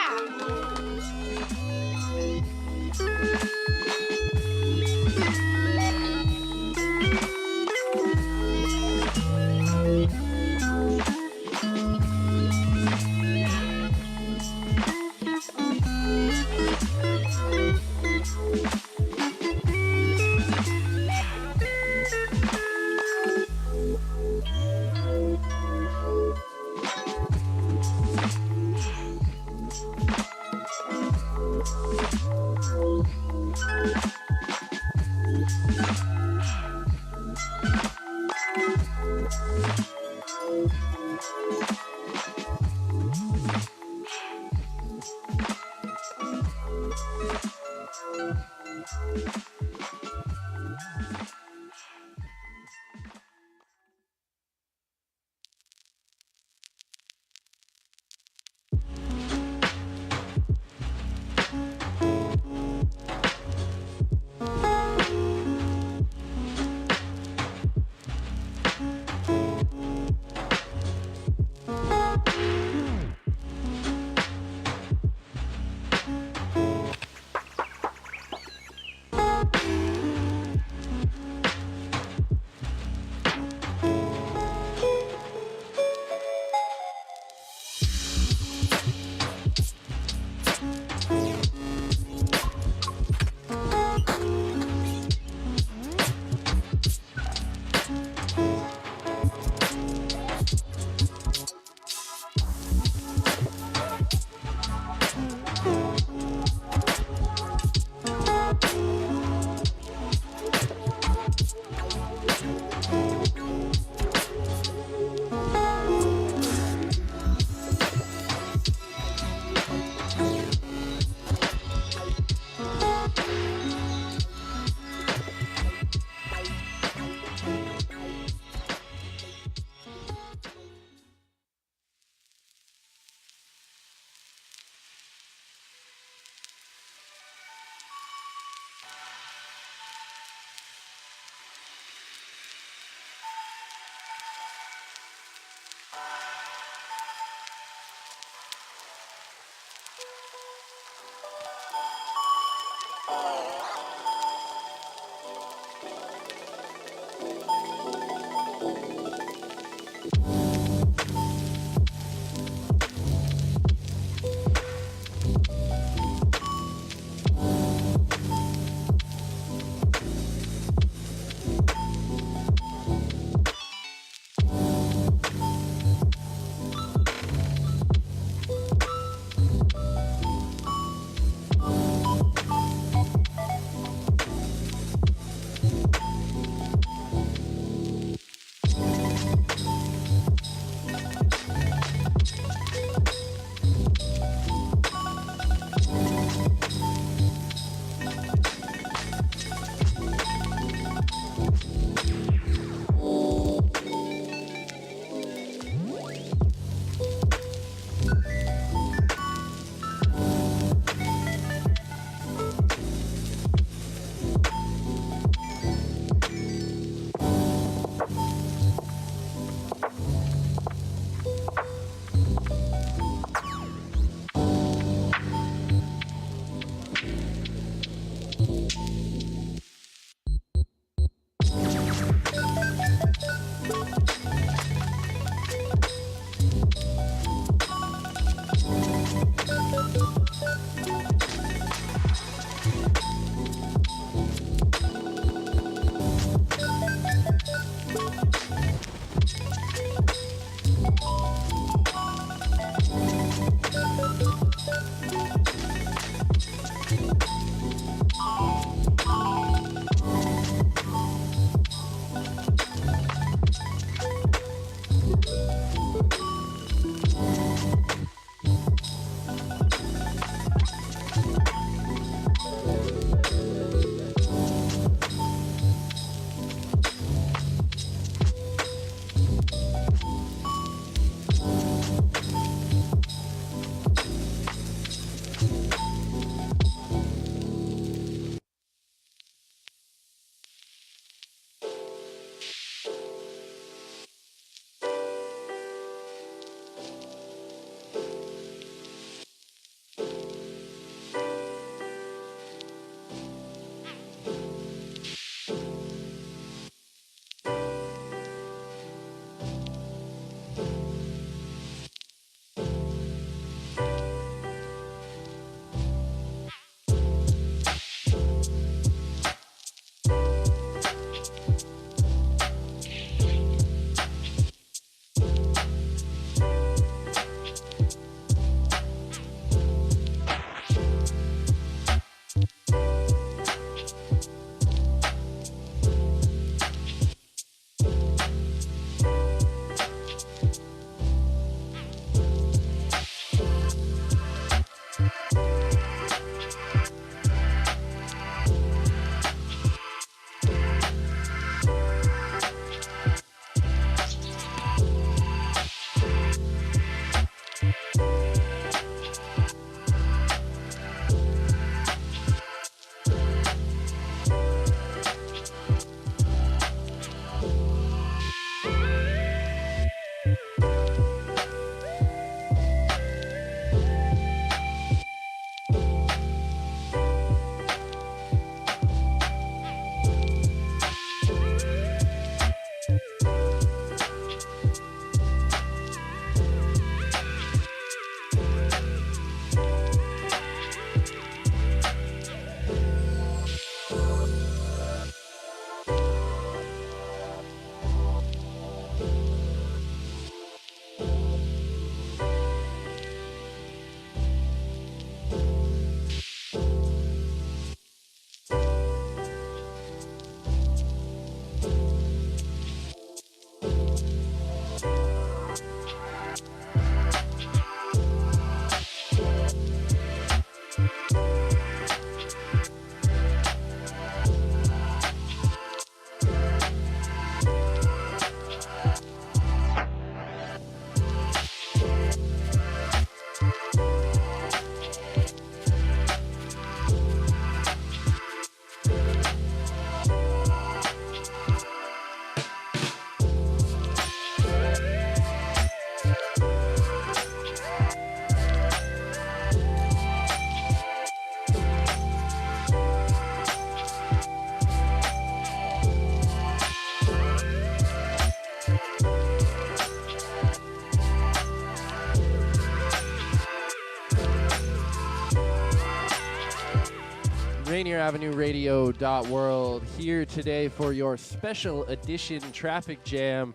Rainieravenueradio.world here today for your special edition traffic jam.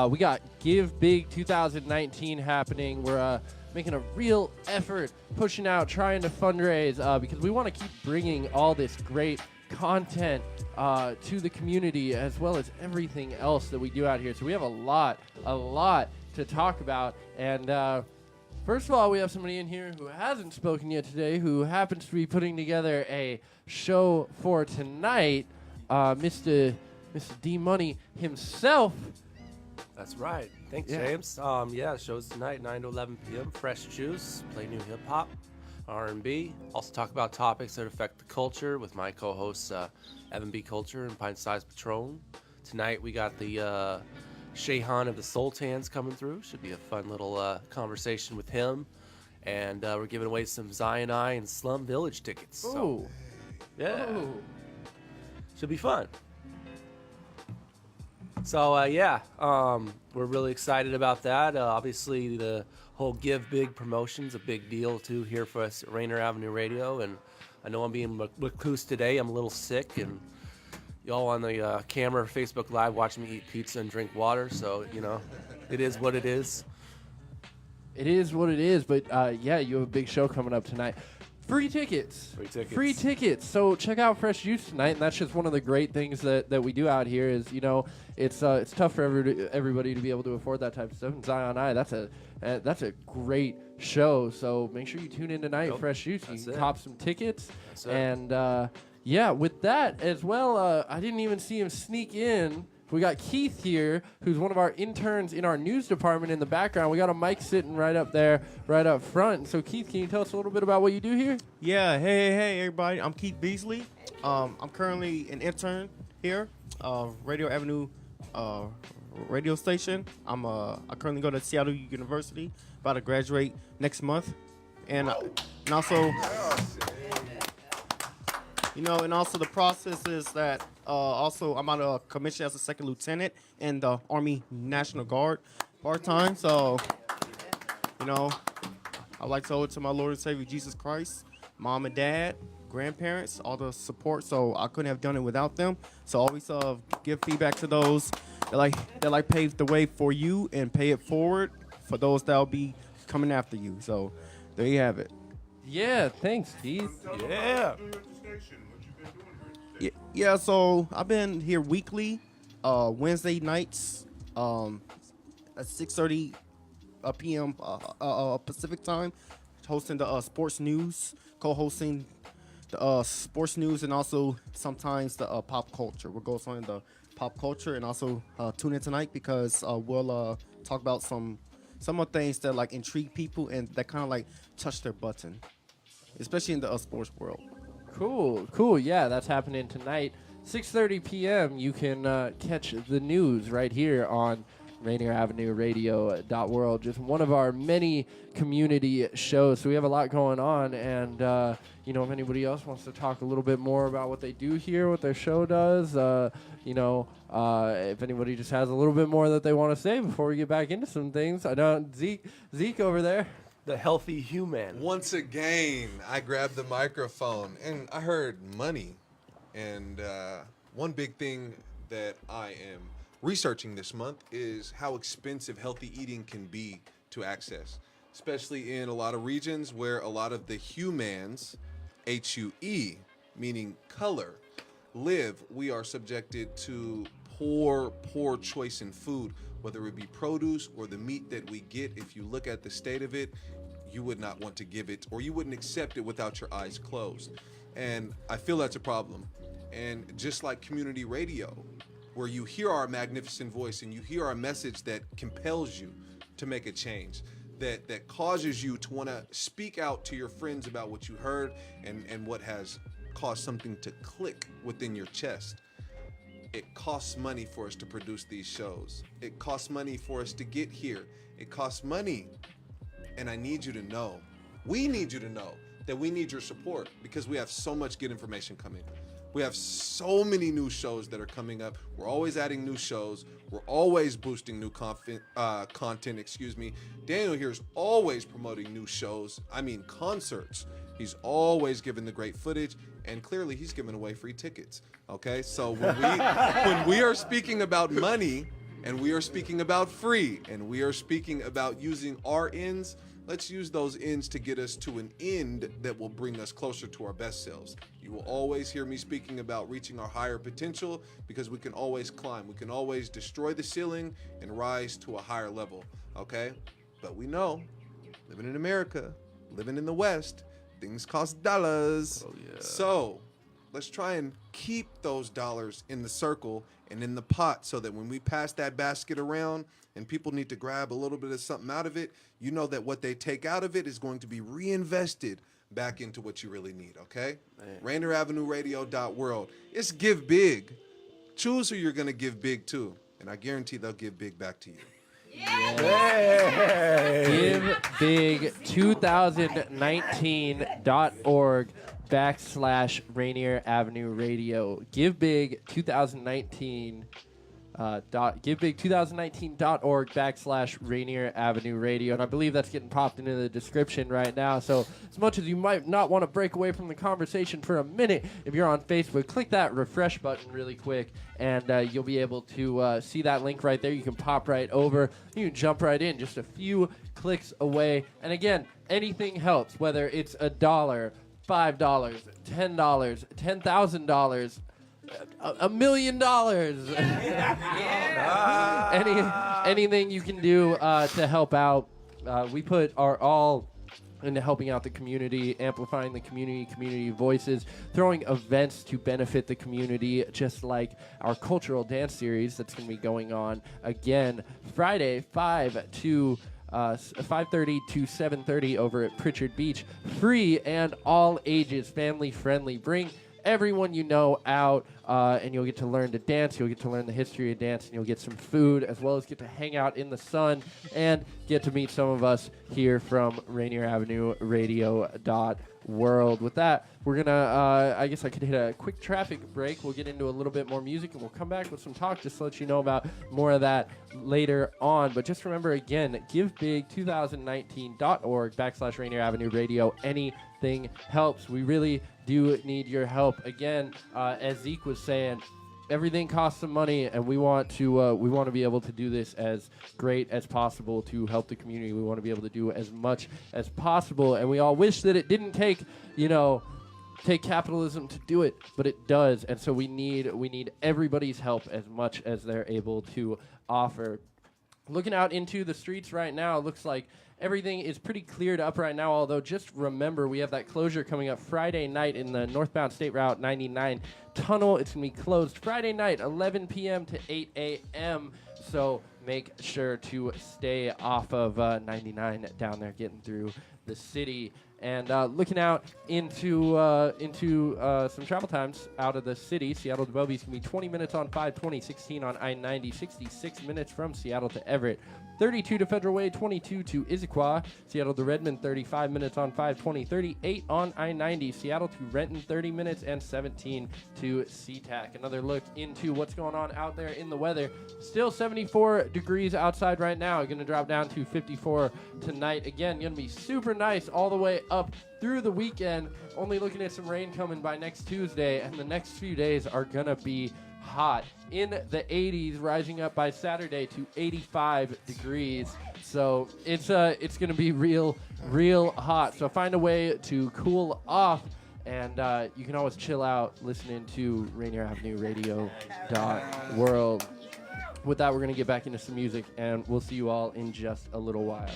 We got Give Big 2019 happening. We're making a real effort, pushing out, trying to fundraise because we want to keep bringing all this great content to the community as well as everything else that we do out here. So we have a lot to talk about. And first of all, we have somebody in here who hasn't spoken yet today, who happens to be putting together a show for tonight, Mr. D Money himself. That's right. Thanks, Yeah. James. Shows tonight, 9 to 11 p.m. Fresh Juice, play new hip-hop, R&B. Also talk about topics that affect the culture with my co-hosts, Evan B. Culture and Pint Size Patron. Tonight, we got the Shehan of the Sultans coming through. Should be a fun little conversation with him. And we're giving away some Zion I and Slum Village tickets. So, yeah. Ooh. Should be fun. So, we're really excited about that. Obviously, the whole Give Big promotion's a big deal, too, here for us at Rainier Avenue Radio. And I know I'm being recluse today. I'm a little sick, and y'all on the camera, Facebook Live, watching me eat pizza and drink water. So, it is what it is. It is what it is, but you have a big show coming up tonight. Free tickets. Free tickets. So check out Fresh Juice tonight, and that's just one of the great things that we do out here is, it's tough for everybody to be able to afford that type of stuff. And Zion I, that's a great show. So make sure you tune in tonight, Nope. Fresh Juice. You That's can it. cop some tickets. That's it. And with that as well, I didn't even see him sneak in. We got Keith here, who's one of our interns in our news department in the background. We got a mic sitting right up there, right up front. So, Keith, can you tell us a little bit about what you do here? Yeah, hey, everybody. I'm Keith Beasley. I'm currently an intern here, Radio Avenue radio station. I currently go to Seattle University, about to graduate next month. And also, and also the process is that also I'm out of commission as a second lieutenant in the Army National Guard part-time. So, I'd like to owe it to my Lord and Savior Jesus Christ, mom and dad, grandparents, all the support. So I couldn't have done it without them. So always give feedback to those that paved the way for you and pay it forward for those that'll be coming after you. So there you have it. Yeah, thanks, Keith. Yeah. Yeah, so I've been here weekly, Wednesday nights, at 6:30 p.m. Pacific time, hosting the sports news, co-hosting the sports news, and also sometimes the pop culture. We'll go on the pop culture, and also tune in tonight because we'll talk about some of the things that intrigue people and that kind of touch their button, especially in the sports world. Cool. Yeah, that's happening tonight. 6:30 p.m. You can catch the news right here on Rainieravenueradio.world. Just one of our many community shows. So we have a lot going on. And, if anybody else wants to talk a little bit more about what they do here, what their show does, if anybody just has a little bit more that they want to say before we get back into some things. I know Zeke over there. The healthy human. Once again, I grabbed the microphone and I heard money. And one big thing that I am researching this month is how expensive healthy eating can be to access, especially in a lot of regions where a lot of the humans, HUE, meaning color, live. We are subjected to poor choice in food, whether it be produce or the meat that we get. If you look at the state of it, you would not want to give it, or you wouldn't accept it without your eyes closed. And I feel that's a problem. And just like community radio, where you hear our magnificent voice and you hear our message that compels you to make a change, that causes you to want to speak out to your friends about what you heard and what has caused something to click within your chest. It costs money for us to produce these shows. It costs money for us to get here. It costs money. And I need you to know, we need you to know that we need your support because we have so much good information coming. We have so many new shows that are coming up. We're always adding new shows. We're always boosting new content. Daniel here is always promoting new shows. I mean, concerts. He's always giving the great footage, and clearly he's giving away free tickets. Okay, so when we are speaking about money, and we are speaking about free, and we are speaking about using our ends, let's use those ends to get us to an end that will bring us closer to our best selves. You will always hear me speaking about reaching our higher potential, because we can always climb. We can always destroy the ceiling and rise to a higher level, okay? But we know, living in America, living in the West, things cost dollars. Oh, yeah. So let's try and keep those dollars in the circle and in the pot, so that when we pass that basket around and people need to grab a little bit of something out of it, you know that what they take out of it is going to be reinvested back into what you really need, okay? Rainieravenueradio.world. It's give big. Choose who you're going to give big to, and I guarantee they'll give big back to you. Give big 2019.org /Rainier Avenue Radio. Give big 2019 givebig2019.org /Rainier Avenue Radio. And I believe that's getting popped into the description right now. So as much as you might not want to break away from the conversation for a minute, if you're on Facebook, click that refresh button really quick, and you'll be able to see that link right there. You can pop right over. You can jump right in, just a few clicks away. And again, anything helps, whether it's $1, $5, $10, $10,000, $1 million. Anything you can do to help out. We put our all into helping out the community, amplifying the community voices, throwing events to benefit the community, just like our cultural dance series that's going to be going on again Friday, 5:30 to 7:30 over at Pritchard Beach. Free and all ages, family friendly. Bring everyone you know out, and you'll get to learn to dance. You'll get to learn the history of dance, and you'll get some food, as well as get to hang out in the sun and get to meet some of us here from Rainieravenueradio.world. With that, we're going to, I guess I could hit a quick traffic break. We'll get into a little bit more music, and we'll come back with some talk just to let you know about more of that later on. But just remember, again, givebig2019.org /Rainier Avenue Radio. Anything helps. We really do need your help. Again, as Zeke was saying, everything costs some money, and we want to be able to do this as great as possible to help the community. We want to be able to do as much as possible, and we all wish that it didn't take capitalism to do it, but it does. And so we need everybody's help as much as they're able to offer. Looking out into the streets right now, it looks like everything is pretty cleared up right now, although just remember we have that closure coming up Friday night in the northbound State Route 99 tunnel. It's going to be closed Friday night, 11 p.m. to 8 a.m., so make sure to stay off of 99 down there getting through the city. And looking out into some travel times out of the city, Seattle to Bellevue is going to be 20 minutes on 520, 16 on I-90, 66 minutes from Seattle to Everett, 32 to Federal Way, 22 to Issaquah, Seattle to Redmond, 35 minutes on 520, 38 on I-90, Seattle to Renton, 30 minutes, and 17 to SeaTac. Another look into what's going on out there in the weather. Still 74 degrees outside right now. Going to drop down to 54 tonight. Again, going to be super nice all the way up through the weekend. Only looking at some rain coming by next Tuesday, and the next few days are going to be hot in the 80s, rising up by Saturday to 85 degrees. So it's going to be real hot. So find a way to cool off, and you can always chill out listening to Rainieravenueradio.world. With that, we're going to get back into some music, and we'll see you all in just a little while.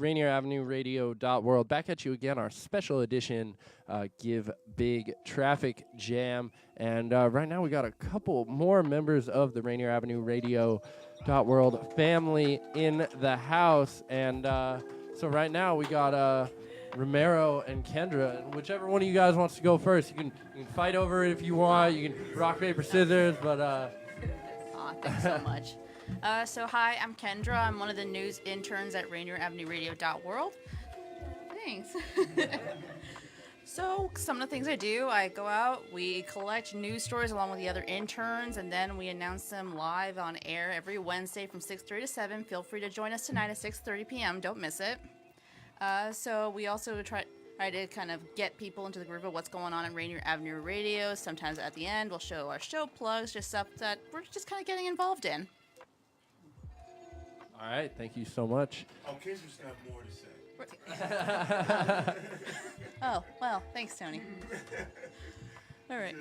Rainieravenueradio.world. Back at you again, our special edition Give Big Traffic Jam. And right now we got a couple more members of the Rainier Avenue Radio.world family in the house. And so right now we got Ramero and Kendra. And whichever one of you guys wants to go first, you can fight over it if you want. You can rock, paper, scissors, but... Aw, thanks so much. So hi, I'm Kendra. I'm one of the news interns at Rainieravenueradio.world. Thanks. So some of the things I do, I go out, we collect news stories along with the other interns, and then we announce them live on air every Wednesday from 6:30 to 7. Feel free to join us tonight at 6:30 p.m. Don't miss it. So we also try to kind of get people into the groove of what's going on at Rainier Avenue Radio. Sometimes at the end, we'll show our show plugs, just stuff that we're just kind of getting involved in. All right, thank you so much. Oh, Kendra's got more to say. Oh, well, thanks, Tony. All right.